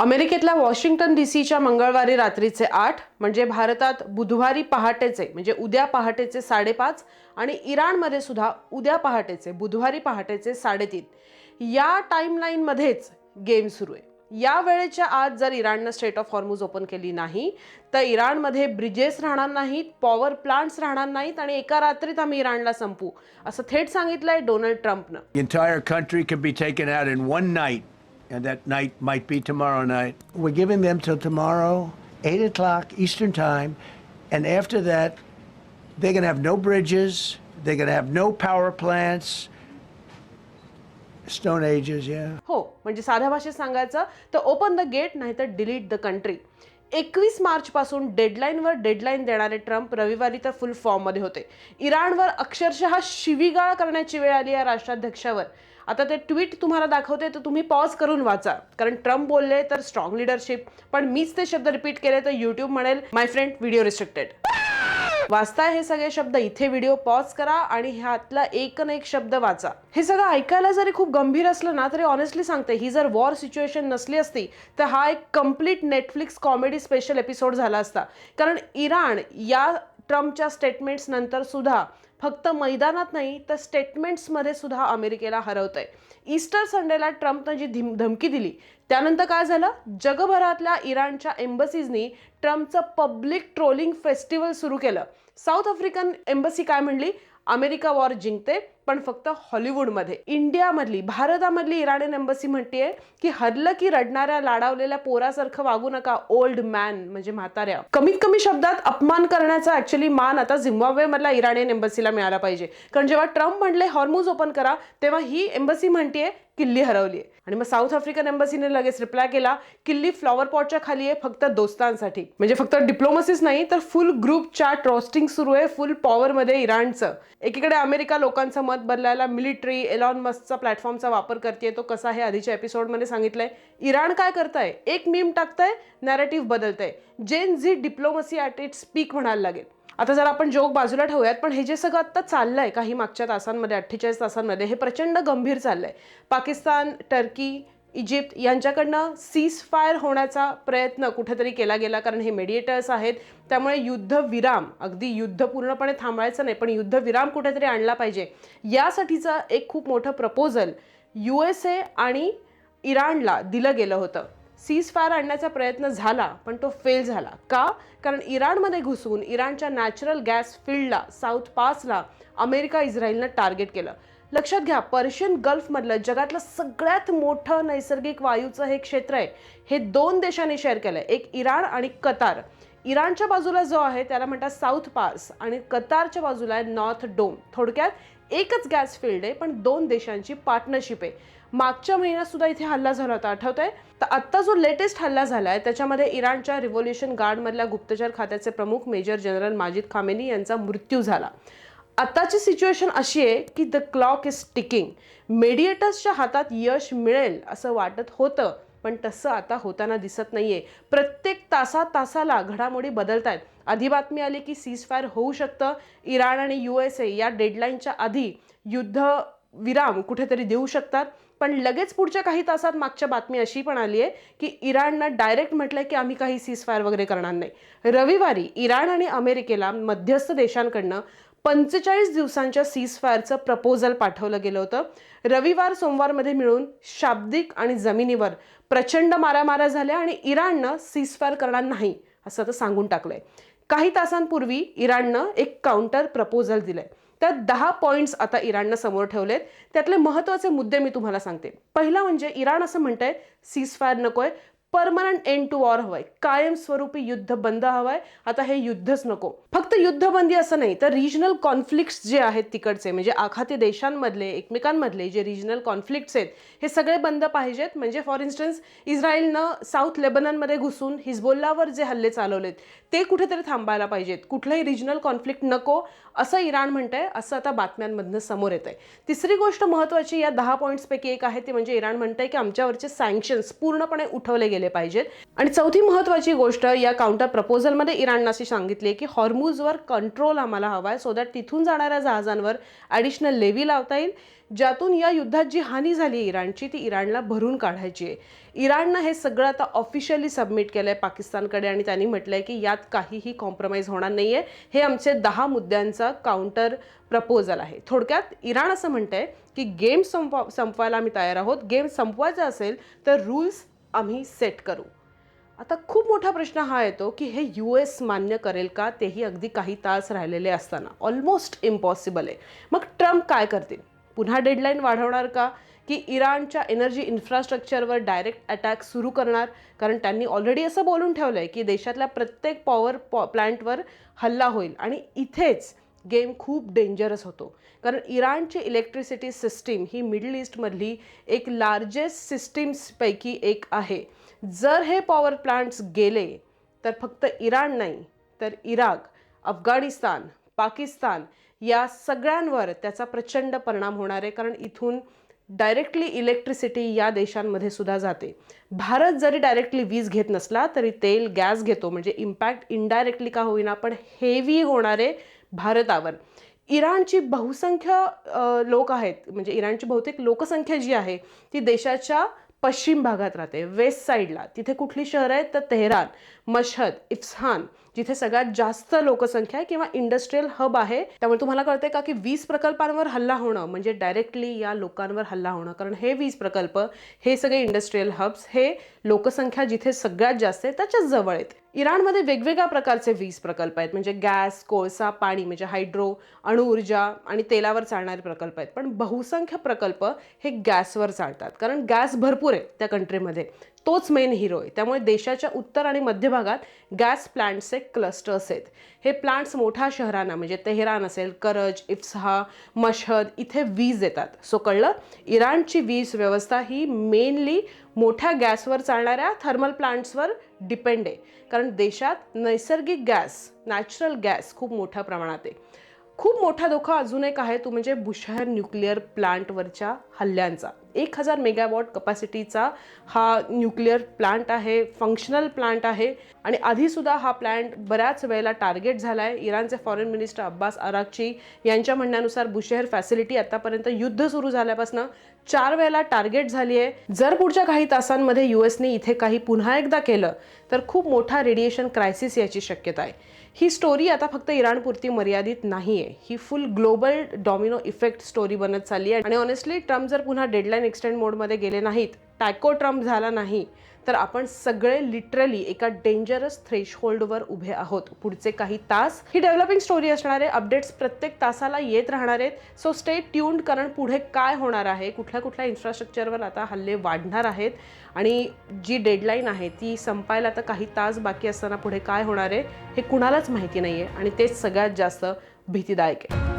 अमेरिकेतल्या वॉशिंग्टन डीसीच्या मंगळवारी रात्रीचे 8 म्हणजे भारतात बुधवारी पहाटेचे म्हणजे उद्या पहाटेचे 5:30 आणि इराणमध्ये सुद्धा उद्या पहाटेचे बुधवारी पहाटेचे 3:30 या टाइमलाईन मध्येच गेम सुरू आहे. या वेळेच्या आत जर इराणनं स्ट्रेट ऑफ हॉर्मुझ ओपन केली नाही तर इराणमध्ये ब्रिजेस राहणार नाहीत, पॉवर प्लांट्स राहणार नाहीत आणि एका रात्रीत आम्ही इराणला संपू असं थेट सांगितलंय Donald ट्रम्पनं. The entire country can be taken out in one night, and that night might be tomorrow night. We're giving them till tomorrow, 8 o'clock Eastern Time, and after that, they're going to have no bridges, they're going to have no power plants. Stone Ages, yeah. हो, म्हणजे साध्या भाषेत सांगायचं तर open the gate नाही तर delete the country. 21 March पासून डेडलाईनवर deadline देणारे ट्रम्प रविवारी तर फुल फॉर्ममध्ये होते. इराणवर अक्षरशः शिवीगाळ करण्याची वेळ आली या राष्ट्राध्यक्षावर. आता ते ट्विट तुम्हाला दाखवते तर तुम्ही पॉज करून वाचा, कारण ट्रम्प बोलले तर स्ट्रॉंग लिडरशिप, पण मीच ते शब्द रिपीट केले तर यूट्यूब म्हणेल माय फ्रेंड व्हिडिओ रिस्ट्रिक्टेड. वाचताय हे सगळे शब्द इथे व्हिडिओ पॉज करा आणि ह्यातला एक ना एक शब्द वाचा. हे सगळं ऐकायला जरी खूप गंभीर असलं ना तरी ऑनेस्टली सांगते, ही जर वॉर सिच्युएशन नसली असती तर हा एक complete Netflix comedy special episode झाला असता. कारण इराण या ट्रम्पच्या स्टेटमेंट्स नंतर सुद्धा फक्त मैदानात नाही तर स्टेटमेंट्समध्ये सुद्धा अमेरिकेला हरवतंय. ईस्टर संडेला ट्रम्पनं जी धमकी दिली त्यानंतर काय झालं, जगभरातल्या इराणच्या एम्बसीजनी ट्रम्पचं पब्लिक ट्रोलिंग फेस्टिवल सुरू केलं. साऊथ आफ्रिकन एम्बसी काय म्हणली, अमेरिका वॉर जिंकते पण फक्त हॉलिवूडमध्ये. इंडियामधली भारतामधली इराणियन एम्बसी म्हणतेय की हरलं की रडणाऱ्या लाडावलेल्या पोरासारखं वागू नका, ओल्ड मॅन म्हणजे म्हाताऱ्या. कमीत कमी शब्दात अपमान करण्याचा ऍक्च्युअली मान आता झिम्बाब्वे मधल्या इराणियन एम्बसीला मिळाला पाहिजे. कारण जेव्हा ट्रम्प म्हणले हॉर्मुझ ओपन करा तेव्हा ही एम्बसी म्हणतेय किल्ली हरवली. आणि मग साऊथ आफ्रिकन एम्बसीने लगेच रिप्लाय केला, किल्ली फ्लॉवर पॉटच्या खाली आहे फक्त दोस्तांसाठी. म्हणजे फक्त डिप्लोमसीच नाही तर फुल ग्रुप चॅट रोस्टिंग सुरू आहे फुल पॉवर मध्ये इराणचं. एकीकडे अमेरिका लोकांचं मत बदलायला मिलिटरी एलॉन मस्कचा प्लॅटफॉर्मचा वापर करते. तो कसा हे आधीच्या एपिसोडमध्ये सांगितलंय. इराण काय करताय, एक मीम टाकताय, नॅरेटिव्ह बदलतंय. Gen Z diplomacy at its peak म्हणायला लागेल. आता जर आपण जोक बाजूला ठेवूयात, पण हे जे सगळं आता चाललंय काही मागच्या तासांमध्ये 48 तासांमध्ये हे प्रचंड गंभीर चाललंय. पाकिस्तान, टर्की, इजिप्त यांच्याकडनं सीज फायर होण्याचा प्रयत्न कुठेतरी केला गेला, कारण हे मेडिएटर्स आहेत. त्यामुळे युद्धविराम, अगदी युद्ध पूर्णपणे थांबवायचं नाही पण युद्धविराम कुठेतरी आणला पाहिजे यासाठीचं एक खूप मोठं प्रपोजल USA आणि इराणला दिलं गेलं होतं. सीज फायर आणण्याचा प्रयत्न झाला पण तो फेल झाला. का? कारण इराणमध्ये घुसून इराणच्या नॅचरल गॅस फील्डला साऊथ पासला अमेरिका इस्रायलनं टार्गेट केलं. लक्षात घ्या, पर्शियन गल्फमधलं जगातलं सगळ्यात मोठं नैसर्गिक वायूचं हे क्षेत्र आहे. हे 2 देशांनी शेअर केलंय, एक इराण आणि कतार. इराणच्या बाजूला जो आहे त्याला म्हणतात साऊथ पास आणि कतारच्या बाजूला आहे नॉर्थ डोम. थोडक्यात एकच गॅस फील्ड आहे पण 2 देशांची पार्टनरशिप आहे. मागच्या महिन्यात सुद्धा इथे हल्ला झाला होता, आठवतंय? तर आत्ता जो लेटेस्ट हल्ला झालाय त्याच्यामध्ये इराणच्या रिव्होल्युशन गार्डमधल्या गुप्तचर खात्याचे प्रमुख मेजर जनरल माजिद खामेनी यांचा मृत्यू झाला. आताची सिच्युएशन अशी आहे की द क्लॉक इज टिकिंग. मेडिएटर्सच्या हातात यश मिळेल असं वाटत होतं पण तसं आता होताना दिसत नाहीये. प्रत्येक तासाला घडामोडी बदलत आहेत. आधी बातमी आली की सीज फायर होऊ शकतं, इराण आणि USA या डेडलाईनच्या आधी युद्ध विराम कुठेतरी देऊ शकतात. पण लगेच पुढच्या काही तासात मागच्या बातमी अशी पण आली आहे की इराणनं डायरेक्ट म्हटलंय की आम्ही काही सीज फायर वगैरे करणार नाही. रविवारी इराण आणि अमेरिकेला मध्यस्थ देशांकडनं 45 दिवसांच्या सीज फायरचं प्रपोजल पाठवलं गेलं होतं. रविवार सोमवारमध्ये मिळून शाब्दिक आणि जमिनीवर प्रचंड मारामाऱ्या झाल्या आणि इराणनं सीज फायर करणार नाही असं तर सांगून टाकलंय. काही तासांपूर्वी इराणनं एक काउंटर प्रपोजल दिलंय. त्यात 10 पॉईंट्स आता इराणनं समोर ठेवलेत. त्यातले महत्त्वाचे मुद्दे मी तुम्हाला सांगते. पहिला म्हणजे इराण असं म्हणतंय सीज फायर नकोय, परमनंट एंड टू वॉर हवंय, कायमस्वरूपी युद्ध बंद हवंय. आता हे युद्धच नको. फक्त युद्धबंदी असं नाही तर रिजनल कॉन्फ्लिक्ट्स जे आहेत तिकडचे म्हणजे आखाती देशांमधले एकमेकांमधले जे रिजनल कॉन्फ्लिक्ट्स आहेत हे सगळे बंद पाहिजेत. म्हणजे फॉर इन्स्टन्स इस्रायलनं साऊथ लेबननमध्ये घुसून हिजबुल्लावर जे हल्ले चालवलेत ते कुठेतरी थांबायला पाहिजेत. कुठलंही रिजनल कॉन्फ्लिक्ट नको असं इराण म्हणतंय, असं आता बातम्यांमधनं समोर येत आहे. तिसरी गोष्ट महत्त्वाची या 10 पॉईंट्सपैकी एक आहे ती म्हणजे इराण म्हणतंय की आमच्यावरचे सँक्शन्स पूर्णपणे उठवले गेले केले पाहिजेत. आणि चौथी महत्त्वाची गोष्ट या काउंटर प्रपोजलमध्ये इराणनं अशी सांगितली आहे की हॉर्मुझवर कंट्रोल आम्हाला हवा आहे, सो दॅट तिथून जाणाऱ्या जहाजांवर ॲडिशनल लेव्ही लावता येईल, ज्यातून या युद्धात जी हानी झाली आहे इराणची ती इराणला भरून काढायची आहे. इराणनं हे सगळं आता ऑफिशियली सबमिट केलं आहे पाकिस्तानकडे आणि त्यांनी म्हटलं आहे की यात काहीही कॉम्प्रोमाइज होणार नाही आहे. हे आमचे 10 मुद्द्यांचा काउंटर प्रपोजल आहे. थोडक्यात इराण असं म्हणतंय की गेम संपवायला आम्ही तयार आहोत, गेम संपवायचा असेल तर रूल्स आम्ही सेट करू. आता खूप मोठा प्रश्न हा येतो की हे US मान्य करेल का, तेही अगदी काही तास राहिलेले असताना. ऑलमोस्ट इम्पॉसिबल आहे. मग ट्रम्प काय करतील? पुन्हा डेडलाईन वाढवणार का, की इराणच्या एनर्जी इन्फ्रास्ट्रक्चरवर डायरेक्ट अटॅक सुरू करणार? कारण त्यांनी ऑलरेडी असं बोलून ठेवलं आहे की देशातल्या प्रत्येक पॉवर प्लांटवर हल्ला होईल आणि इथेच गेम खूप डेंजरस होतो. कारण इराणची इलेक्ट्रिसिटी सिस्टीम ही मिडल ईस्टमधली एक लार्जेस्ट सिस्टीम्सपैकी एक आहे. जर हे पॉवर प्लांट्स गेले तर फक्त इराण नाही तर इराक, अफगाणिस्तान, पाकिस्तान या सगळ्यांवर त्याचा प्रचंड परिणाम होणार आहे. कारण इथून डायरेक्टली इलेक्ट्रिसिटी या देशांमध्ये सुद्धा जाते. भारत जरी डायरेक्टली वीज घेत नसला तरी तेल, गॅस घेतो, म्हणजे इम्पॅक्ट इनडायरेक्टली का होईना पण हेवी होणार आहे भारतावर. इराणची बहुसंख्य लोक आहेत, म्हणजे इराणची बहुतेक लोकसंख्या जी आहे ती देशाच्या पश्चिम भागात राहते, वेस्ट साईडला. तिथे कुठली शहरं आहेत तर तेहरान, मशहद, इस्फहान, जिथे सगळ्यात जास्त लोकसंख्या आहे किंवा इंडस्ट्रियल हब आहे. त्यामुळे तुम्हाला कळते का की वीज प्रकल्पांवर हल्ला होणं म्हणजे डायरेक्टली या लोकांवर हल्ला होणं. कारण हे वीज प्रकल्प, हे सगळे इंडस्ट्रियल हब्स, हे लोकसंख्या जिथे सगळ्यात जास्त आहे त्याच्याच जवळ आहेत. इराणमध्ये वेगवेगळ्या प्रकारचे वीज प्रकल्प आहेत, म्हणजे गॅस, कोळसा, पाणी म्हणजे हायड्रो, अणुऊर्जा आणि तेलावर चालणारे प्रकल्प आहेत. पण बहुसंख्य प्रकल्प हे गॅसवर चालतात, कारण गॅस भरपूर आहे त्या कंट्रीमध्ये. तोच मेन हिरो आहे. त्यामुळे देशाच्या उत्तर आणि मध्य भागात गॅस प्लांट्सचे क्लस्टर्स आहेत. हे प्लांट्स मोठ्या शहरांना म्हणजे तेहरान असेल, करज, इफ्सहा, मशहद इथे वीज देतात. सो कळलं, इराणची वीज व्यवस्था ही मेनली मोठ्या गॅसवर चालणाऱ्या थर्मल प्लांट्सवर डिपेंड आहे. कारण देशात नैसर्गिक गॅस, नॅचरल गॅस खूप मोठ्या प्रमाणात आहे. खूप मोठा धोका अजून एक आहे तो म्हणजे बुशहर न्यूक्लिअर प्लांटवरच्या हल्ल्यांचा. 1000 मेगावॉट कपॅसिटीचा हा न्यूक्लिअर प्लांट आहे, फंक्शनल प्लांट आहे आणि आधीसुद्धा हा प्लांट बऱ्याच वेळेला टार्गेट झाला आहे. इराणचे फॉरेन मिनिस्टर अब्बास अराक्ची यांच्या म्हणण्यानुसार बुशहर फॅसिलिटी आतापर्यंत युद्ध सुरू झाल्यापासून 4 वेळेला टार्गेट झाली आहे. जर पुढच्या काही तासांमध्ये USने इथे काही पुन्हा एकदा केलं तर खूप मोठा रेडिएशन क्रायसिस याची शक्यता आहे. ही स्टोरी आता फक्त इराणपुरती मर्यादित नाही आहे, ही full global domino effect story बनत चालली आहे. आणि ऑनेस्टली ट्रम्प जर पुन्हा डेडलाईन एक्सटेंड मोडमध्ये गेले नाहीत, टॅको ट्रम्प झाला नाही, तर आपण सगळे लिटरली एका डेंजरस थ्रेशहोल्डवर उभे आहोत पुढचे काही तास. ही डेव्हलपिंग स्टोरी असणार आहे, अपडेट्स प्रत्येक तासाला येत राहणार आहेत. सो स्टे ट्यून्ड, कारण पुढे काय होणार आहे, कुठल्या कुठल्या इन्फ्रास्ट्रक्चरवर आता हल्ले वाढणार आहेत आणि जी डेडलाईन आहे ती संपायला आता काही तास बाकी असताना पुढे काय होणार आहे हे कुणालाच माहिती नाही आहे आणि तेच सगळ्यात जास्त भीतीदायक आहे.